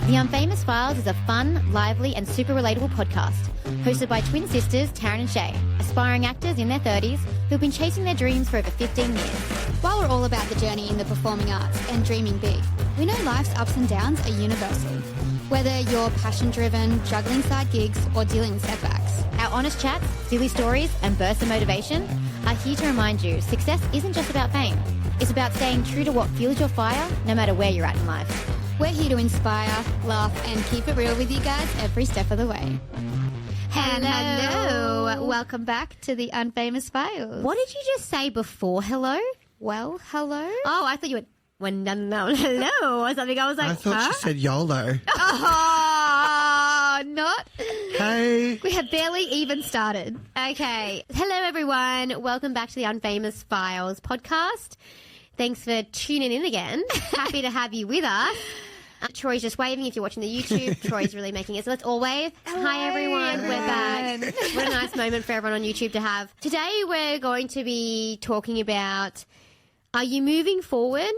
The Unfamous Files is a fun, lively and super relatable podcast hosted by twin sisters Taryn and Shay, aspiring actors in their 30s who've been chasing their dreams for over 15 years. While we're all about the journey in the performing arts and dreaming big, we know life's ups and downs are universal. Whether you're passion-driven, juggling side gigs or dealing with setbacks. Our honest chats, silly stories and bursts of motivation are here to remind you success isn't just about fame. It's about staying true to what fuels your fire no matter where you're at in life. We're here to inspire, laugh and keep it real with you guys every step of the way. Hello. Welcome back to the Unfamous Files. What did you just say before hello? Well, hello? Oh, I thought you went, no, hello or something. I was like, I thought she said YOLO. Oh, not. Hey. We have barely even started. Okay. Hello, everyone. Welcome back to the Unfamous Files podcast. Thanks for tuning in again. Happy to have you with us. Troy's just waving if you're watching the YouTube. Troy's really making it. So let's all wave. Hi, everyone. We're back. What a nice moment for everyone on YouTube to have. Today, we're going to be talking about, are you moving forward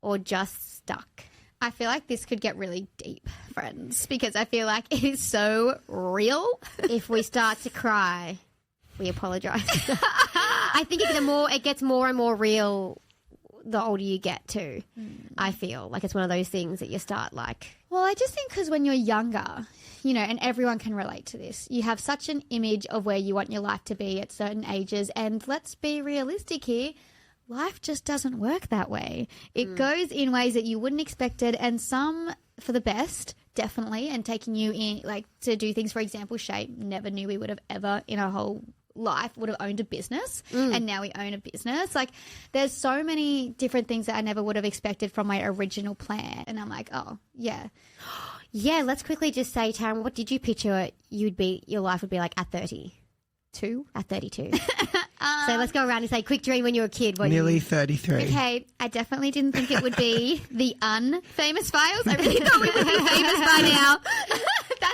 or just stuck? I feel like this could get really deep, friends, because I feel like it is so real. If we start to cry, we apologise. I think it gets more and more real the older you get too. I feel like it's one of those things that you start like. Well, I just think because when you're younger, you know, and everyone can relate to this, you have such an image of where you want your life to be at certain ages. And let's be realistic here. Life just doesn't work that way. It goes in ways that you wouldn't expect it, and some for the best, definitely, and taking you in, like, to do things. For example, Shay never knew we would have ever in our whole life would have owned a business, and now we own a business. Like, there's so many different things that I never would have expected from my original plan, and I'm like, oh, yeah. Yeah, let's quickly just say, Taryn, what did you picture your life would be like at 32? At 32. So let's go around and say, quick dream when you were a kid. Nearly 33. Okay, I definitely didn't think it would be the Unfamous Files. I really thought we would be famous by now.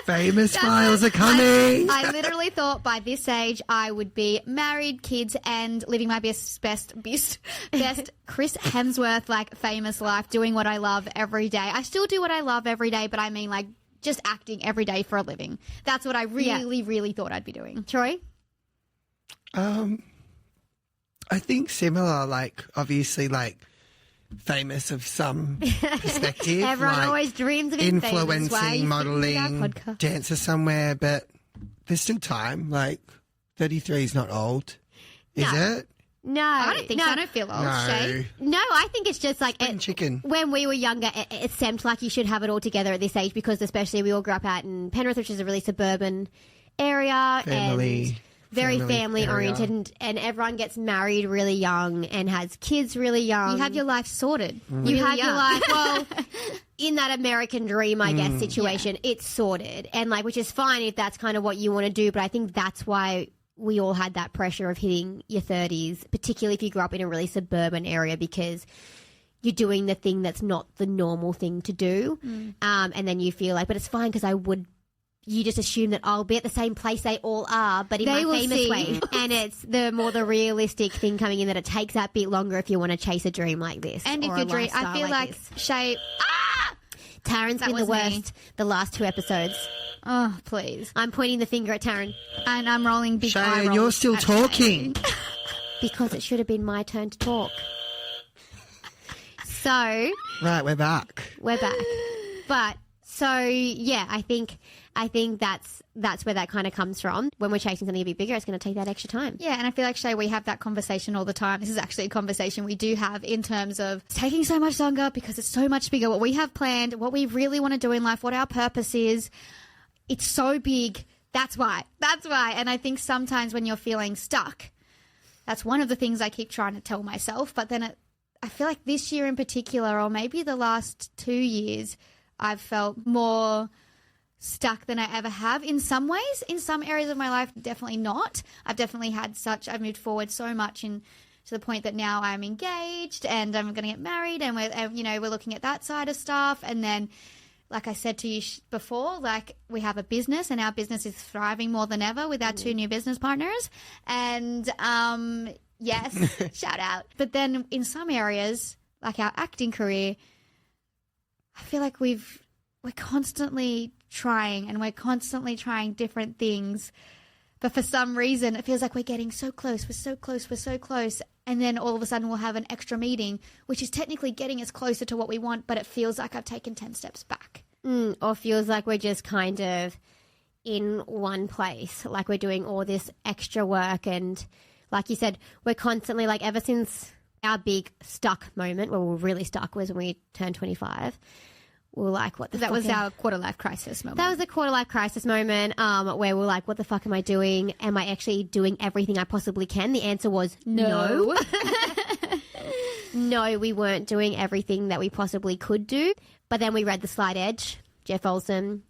Famous Files are coming. I literally thought by this age I would be married, kids, and living my best Chris Hemsworth, like, famous life, doing what I love every day. I still do what I love every day, but I mean, like, just acting every day for a living. That's what I really thought I'd be doing. Troy? I think similar, like, obviously, like, famous of some perspective. Everyone like always dreams of being famous. influencing, modelling, dancer somewhere, but there's still time. Like, 33 is not old, is it? No. I don't think so. I don't feel old, No. Shay. No, I think it's just like chicken. When we were younger, it seemed like you should have it all together at this age, because especially we all grew up out in Penrith, which is a really suburban area. And very family oriented, and everyone gets married really young and has kids really young. You have your life sorted. You have your life, well, in that American dream, I guess, situation, it's sorted. And like, which is fine if that's kind of what you want to do. But I think that's why we all had that pressure of hitting your 30s, particularly if you grew up in a really suburban area, because you're doing the thing that's not the normal thing to do. And then you feel like, but it's fine because you just assume that I'll be at the same place they all are, but in my famous way. And it's the realistic thing coming in, that it takes that bit longer if you want to chase a dream like this. And if you dream, I feel like Shay. Taryn's been the worst the last 2 episodes. Oh, please. I'm pointing the finger at Taryn. And I'm rolling big eye Shay, rolls and you're still at talking. Shay. Because it should have been my turn to talk. So. Right, we're back. We're back. But, so, yeah, I think that's where that kind of comes from. When we're chasing something a bit bigger, it's going to take that extra time. Yeah, and I feel like, Shay, we have that conversation all the time. This is actually a conversation we do have in terms of it's taking so much longer because it's so much bigger. What we have planned, what we really want to do in life, what our purpose is, it's so big. That's why. And I think sometimes when you're feeling stuck, that's one of the things I keep trying to tell myself. But then I feel like this year in particular, or maybe the last 2 years, I've felt more stuck than I ever have in some ways. In some areas of my life, definitely not. I've moved forward so much to the point that now I'm engaged and I'm going to get married, and we're looking at that side of stuff. And then, like I said to you before, like, we have a business, and our business is thriving more than ever with our 2 new business partners. And yes, shout out. But then in some areas, like our acting career, I feel like we've we're constantly trying and we're constantly trying different things. But for some reason, it feels like we're getting so close. We're so close. We're so close. And then all of a sudden we'll have an extra meeting, which is technically getting us closer to what we want, but it feels like I've taken 10 steps back. Or feels like we're just kind of in one place, like we're doing all this extra work. And like you said, we're constantly, like, ever since our big stuck moment where we were really stuck was when we turned 25. We were like, what the fuck? That was our quarter life crisis moment. That was a quarter life crisis moment where we're like, what the fuck am I doing? Am I actually doing everything I possibly can? The answer was no. No, we weren't doing everything that we possibly could do. But then we read The Slight Edge, Jeff Olson.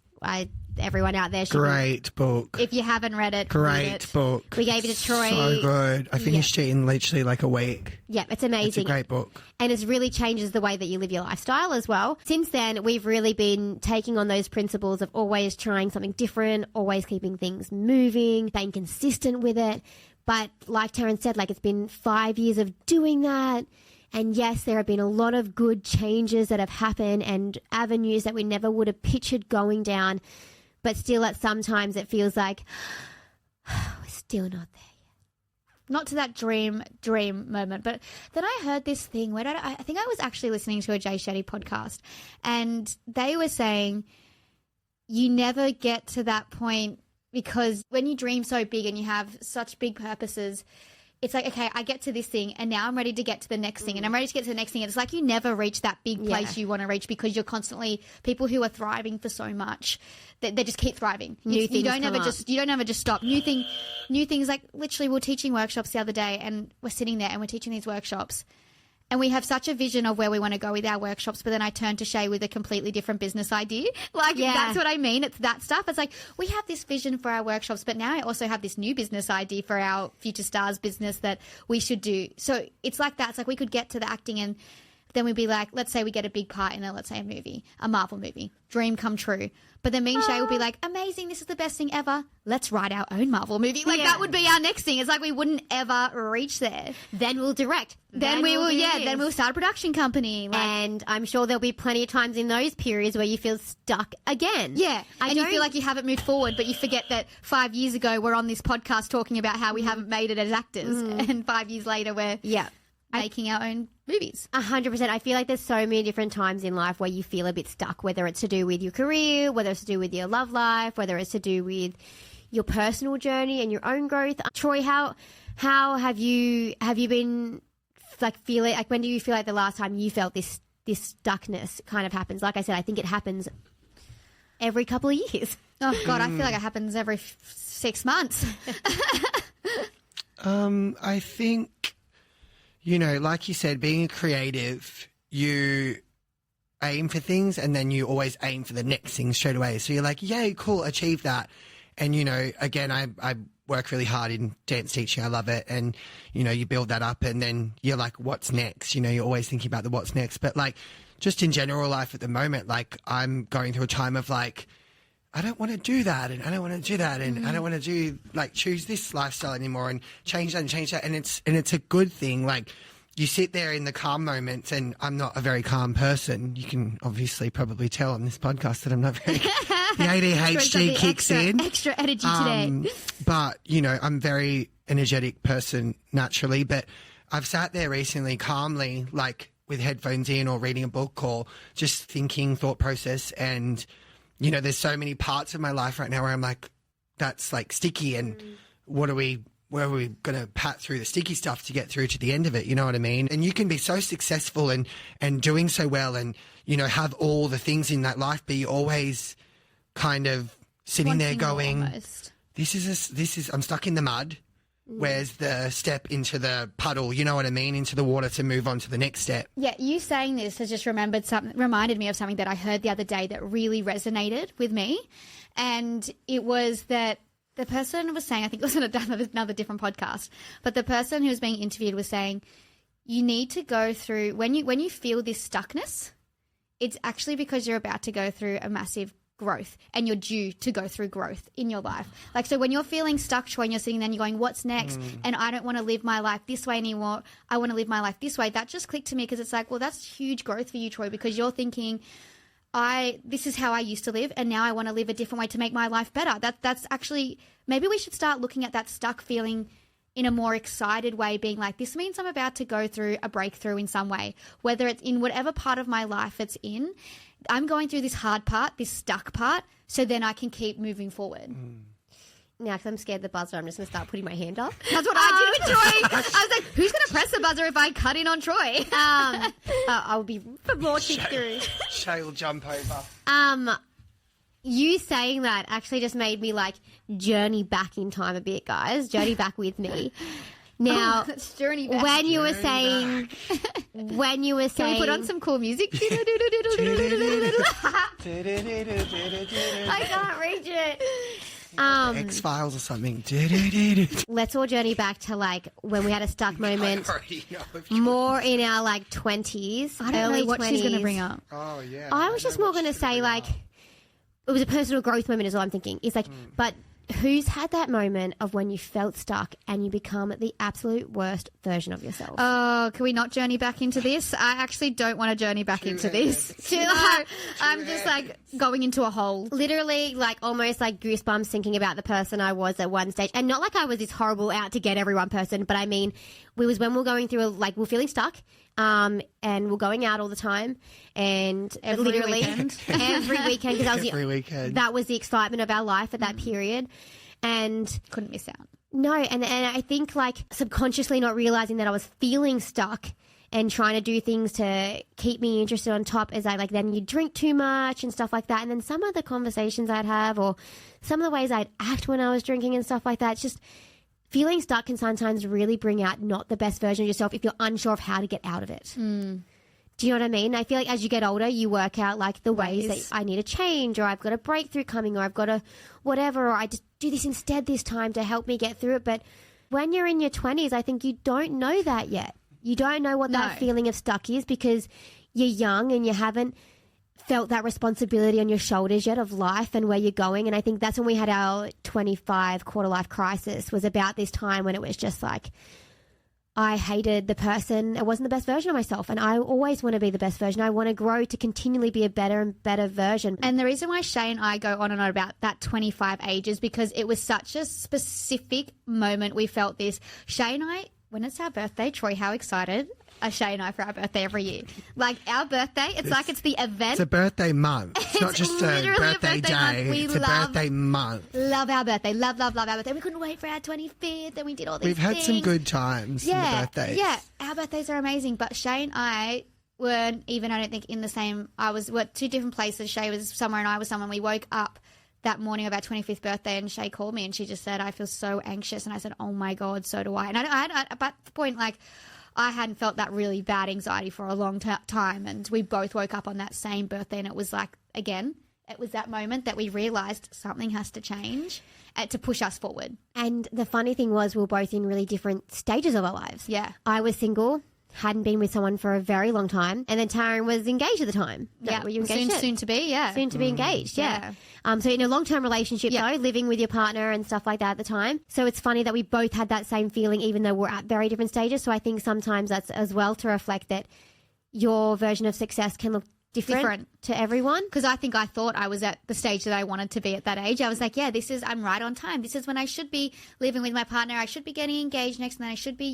Everyone out there should Great book. If you haven't read it, Great read it. book. We gave it to Troy. So good. I finished it in literally like a week. Yeah, it's amazing. It's a great book. And it really changes the way that you live your lifestyle as well. Since then, we've really been taking on those principles of always trying something different, always keeping things moving, staying consistent with it. But like Taryn said, like, it's been 5 years of doing that. And yes, there have been a lot of good changes that have happened and avenues that we never would have pictured going down. But still, at sometimes it feels like we're still not there yet. Not to that dream moment. But then I heard this thing where I think I was actually listening to a Jay Shetty podcast, and they were saying you never get to that point because when you dream so big and you have such big purposes, it's like, okay, I get to this thing and now I'm ready to get to the next thing and I'm ready to get to the next thing. And it's like you never reach that big place you want to reach because you're constantly, people who are thriving for so much, they just keep thriving. You don't ever just stop. New things, like literally we were teaching workshops the other day and we're sitting there and we're teaching these workshops. And we have such a vision of where we want to go with our workshops, but then I turn to Shay with a completely different business idea. That's what I mean. It's that stuff. It's like we have this vision for our workshops, but now I also have this new business idea for our Future Stars business that we should do. So it's like that. It's like we could get to the acting and then we'd be like, let's say we get a big part in let's say a movie, a Marvel movie, dream come true. But then me and Shay would be like, amazing, this is the best thing ever. Let's write our own Marvel movie. That would be our next thing. It's like we wouldn't ever reach there. Then we'll direct. Then we'll start a production company. And I'm sure there'll be plenty of times in those periods where you feel stuck again. Yeah. And you feel like you haven't moved forward, but you forget that 5 years ago we're on this podcast talking about how we haven't made it as actors. And 5 years later we're making our own movies. 100%. I feel like there's so many different times in life where you feel a bit stuck, whether it's to do with your career, whether it's to do with your love life, whether it's to do with your personal journey and your own growth. Troy, how have you been like feeling, like when do you feel like the last time you felt this stuckness kind of happens? Like I said, I think it happens every couple of years. Oh God, I feel like it happens every 6 months. I think, like you said, being a creative, you aim for things and then you always aim for the next thing straight away. So you're like, yay, cool, achieve that. And, again, I work really hard in dance teaching. I love it. And, you build that up and then you're like, what's next? You're always thinking about the what's next. But like just in general life at the moment, like I'm going through a time of like, I don't want to do that and I don't want to do that and I don't want to choose this lifestyle anymore and change that and change that. And it's a good thing. Like you sit there in the calm moments and I'm not a very calm person. You can obviously probably tell on this podcast that I'm not very, the ADHD kicks in. Extra energy today. But, I'm a very energetic person naturally, but I've sat there recently calmly, like with headphones in or reading a book or just thinking thought process and, there's so many parts of my life right now where I'm like, that's like sticky and where are we going to pat through the sticky stuff to get through to the end of it? You know what I mean? And you can be so successful and doing so well and, have all the things in that life, but you always kind of sitting there going, this is, I'm stuck in the mud. Where's the step into the puddle, you know what I mean, into the water to move on to the next step. Yeah, you saying this has just reminded me of something that I heard the other day that really resonated with me. And it was that the person was saying, I think it was on another different podcast, but the person who was being interviewed was saying, you need to go through, when you feel this stuckness, it's actually because you're about to go through a massive growth and you're due to go through growth in your life. Like, so when you're feeling stuck, when you're sitting there and you're going, what's next? And I don't want to live my life this way anymore. I want to live my life this way. That just clicked to me because it's like, well, that's huge growth for you, Troy, because you're thinking, this is how I used to live, and now I want to live a different way to make my life better. That's actually, maybe we should start looking at that stuck feeling in a more excited way, being like, this means I'm about to go through a breakthrough in some way, whether it's in whatever part of my life it's in. I'm going through this hard part, this stuck part, so then I can keep moving forward. Now, because I'm scared of the buzzer, I'm just going to start putting my hand up. That's what I did with Troy. I was like, who's going to press the buzzer if I cut in on Troy? I'll be launching through. Shay will jump over. You saying that actually just made me like journey back in time a bit, guys. Journey back with me. Now, Let's journey back. when you were saying, Can we put on some cool music? I can't reach it. X-Files or something. Let's all journey back to like when we had a stuck moment, I already know if you- more in our like 20s, I don't early know what 20s. she's going to bring up. Oh, yeah. I was just more going to say like it was a personal growth moment is all I'm thinking. It's like, but who's had that moment of when you felt stuck and you become the absolute worst version of yourself? Oh, can we not journey back into this? I actually don't want to journey back into this. I'm just like going into a hole. Literally, like almost like goosebumps thinking about the person I was at one stage, and not like I was this horrible out to get everyone person, but I mean, we was when we were going through we're feeling stuck, and we're going out all the time, and Every literally weekend. every weekend because Every weekend. that was the excitement of our life at that period, and Couldn't miss out. no, and I think like subconsciously not realizing that I was feeling stuck and trying to do things to keep me interested on top as I like then you drink too much and stuff like that. And then some of the conversations I'd have or some of the ways I'd act when I was drinking and stuff like that, it's just feeling stuck can sometimes really bring out not the best version of yourself if you're unsure of how to get out of it. Do you know what I mean? I feel like as you get older, you work out like the ways that I need to change, or I've got a breakthrough coming, or I've got a whatever, or I just do this instead this time to help me get through it. But when you're in your 20s, I think you don't know that yet. You don't know what that feeling of stuck is because you're young and you haven't felt that responsibility on your shoulders yet of life and where you're going. And I think that's when we had our 25 quarter life crisis, was about this time when it was just like, I hated the person. It wasn't the best version of myself. And I always want to be the best version. I want to grow to continually be a better and better version. And the reason why Shay and I go on and on about that 25 age is because it was such a specific moment we felt this. Shay and I, when it's our birthday, Troy, how excited are Shay and I for our birthday every year? Like our birthday, it's like it's the event. It's a birthday month. It's not It's just a literally a birthday birthday month. day. We It's a love- birthday month. Love our birthday. Love our birthday. We couldn't wait for our 25th and we did all these We've had some things. good times in the birthdays. Yeah, our birthdays are amazing. But Shay and I weren't even, I don't think, in the same. We're two different places. Shay was somewhere and I was somewhere. We woke up that morning of our 25th birthday and Shay called me and she just said, I feel so anxious. And I said, oh my God, so do I. And I at the point, like, I hadn't felt that really bad anxiety for a long time. And we both woke up on that same birthday and it was like, again, it was that moment that we realised something has to change to push us forward. And the funny thing was we were both in really different stages of our lives. Yeah. I was single, hadn't been with someone for a very long time. And then Taryn was engaged at the time. Yeah. Were you engaged yet? Soon to be, yeah. Soon to be engaged, yeah. So in a long-term relationship, though, living with your partner and stuff like that at the time. So it's funny that we both had that same feeling, even though we're at very different stages. So I think sometimes that's as well to reflect that your version of success can look different to everyone. Because I think I thought I was at the stage that I wanted to be at that age. I was like, yeah, I'm right on time. This is when I should be living with my partner. I should be getting engaged next, and then I should be,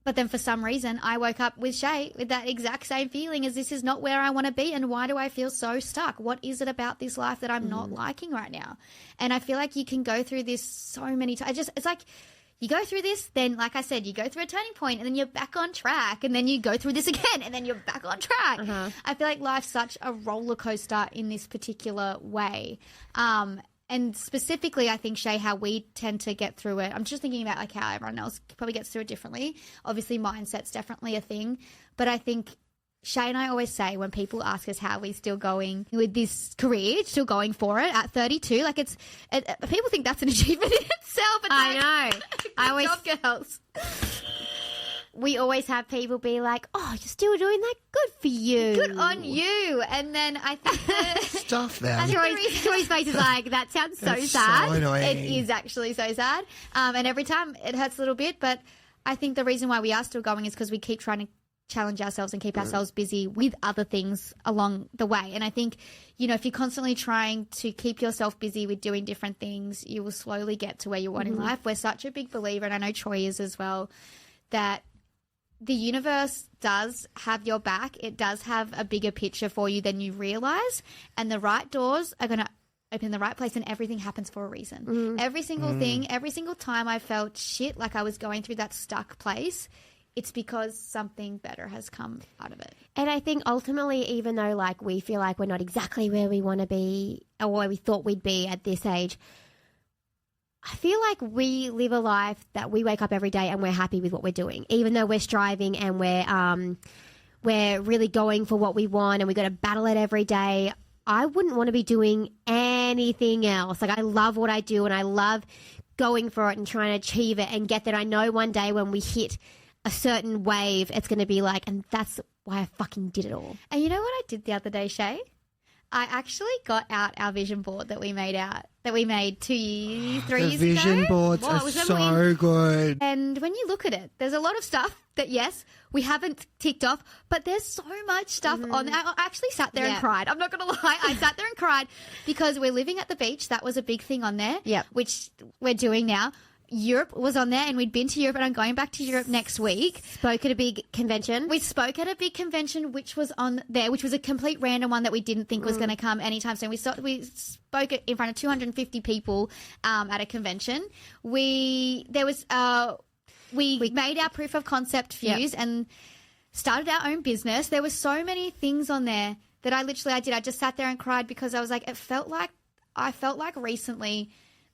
But then for some reason, I woke up with Shay with that exact same feeling as this is not where I want to be. And why do I feel so stuck? What is it about this life that I'm not liking right now? And I feel like you can go through this so many times. It's like you go through this, then, like I said, you go through a turning point and then you're back on track. And then you go through this again and then you're back on track. I feel like life's such a roller coaster in this particular way. And specifically, I think, Shay, how we tend to get through it. I'm just thinking about like how everyone else probably gets through it differently. Obviously, mindset's definitely a thing. But I think Shay and I always say when people ask us how we're still going with this career, still going for it at 32, like people think that's an achievement in itself. It's I know. I always girls. We always have people be like, oh, you're still doing that? Good for you. Good on you. And then I think that Stuff them. Troy's face is like, that sounds so It's sad. so annoying. it is actually so sad. And every time it hurts a little bit. But I think the reason why we are still going is because we keep trying to challenge ourselves and keep ourselves busy with other things along the way. And I think, you know, if you're constantly trying to keep yourself busy with doing different things, you will slowly get to where you want in life. We're such a big believer, and I know Troy is as well, that the universe does have your back. It does have a bigger picture for you than you realize, and the right doors are going to open in the right place, and everything happens for a reason. Every single thing, every single time I felt shit, like I was going through that stuck place, it's because something better has come out of it. And I think ultimately, even though like we feel like we're not exactly where we want to be or where we thought we'd be at this age, I feel like we live a life that we wake up every day and we're happy with what we're doing, even though we're striving and we're really going for what we want and we got to battle it every day. I wouldn't want to be doing anything else. Like, I love what I do and I love going for it and trying to achieve it and get that. I know one day when we hit a certain wave, it's going to be like, and that's why I fucking did it all. And you know what I did the other day, Shay? I actually got out our vision board that we made 2 years, 3 years ago. The vision boards are so good. And when you look at it, there's a lot of stuff that, yes, we haven't ticked off, but there's so much stuff on there. I actually sat there and cried. I'm not going to lie. I sat there and cried because we're living at the beach. That was a big thing on there, which we're doing now. Europe was on there, and we'd been to Europe, and I'm going back to Europe next week. Spoke at a big convention. We spoke at a big convention, which was on there, which was a complete random one that we didn't think was going to come anytime soon. We spoke in front of 250 people at a convention. We made our proof of concept fuse and started our own business. There were so many things on there that I did. I just sat there and cried because I was like, I felt like recently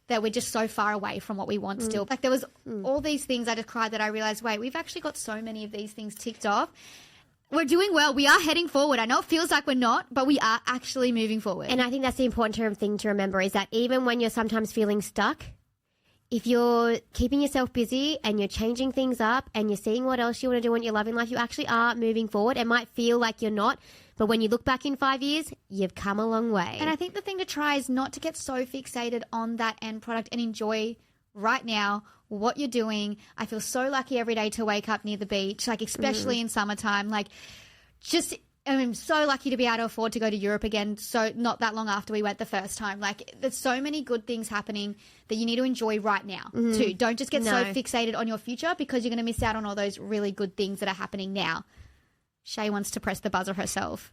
that we're just so far away from what we want still. Like, there was all these things I just cried that I realized, wait, we've actually got so many of these things ticked off. We're doing well. We are heading forward. I know it feels like we're not, but we are actually moving forward. And I think that's the important thing to remember is that even when you're sometimes feeling stuck, if you're keeping yourself busy and you're changing things up and you're seeing what else you want to do in your love in life, you actually are moving forward. It might feel like you're not, but when you look back in 5 years, you've come a long way. And I think the thing to try is not to get so fixated on that end product and enjoy right now what you're doing. I feel so lucky every day to wake up near the beach, like especially in summertime. Like, I'm so lucky to be able to afford to go to Europe again. So not that long after we went the first time. Like, there's so many good things happening that you need to enjoy right now too. Don't just get so fixated on your future because you're going to miss out on all those really good things that are happening now. Shay wants to press the buzzer herself.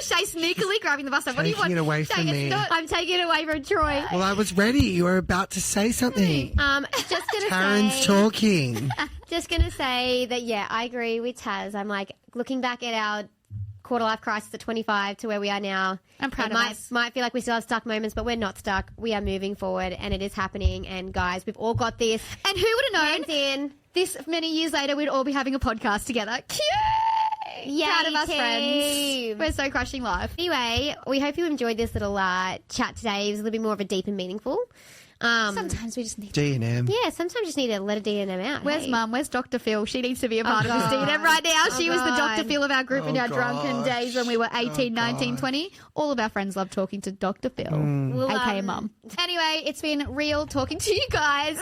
Shay sneakily grabbing the buzzer. What do you want? Taking it away from me. I'm taking it away from Troy. Well, I was ready. You were about to say something. Just gonna Taryn's talking. Just gonna say that, yeah, I agree with Taz. I'm like, looking back at our quarter life crisis at 25 to where we are now. I'm proud of us. Might feel like we still have stuck moments, but we're not stuck. We are moving forward, and it is happening. And guys, we've all got this. And who would have known in this many years later we'd all be having a podcast together? Cute. Yay, proud of us, team. friends. We're so crushing life. Anyway, we hope you enjoyed this little chat today. It was a little bit more of a deep and meaningful. Sometimes we just need D&M. Yeah, sometimes you just need to let a D&M out. Where's Mum? Where's Dr. Phil? She needs to be a part of this D&M right now. She was the Dr. Phil of our group in our drunken days when we were 18, 19, 20. All of our friends love talking to Dr. Phil, aka Mum. Anyway, it's been real talking to you guys.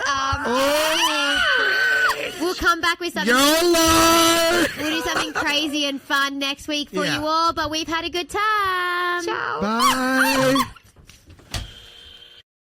We'll come back with something. YOLO! We'll do something crazy and fun next week for you all, but we've had a good time. Ciao. Bye.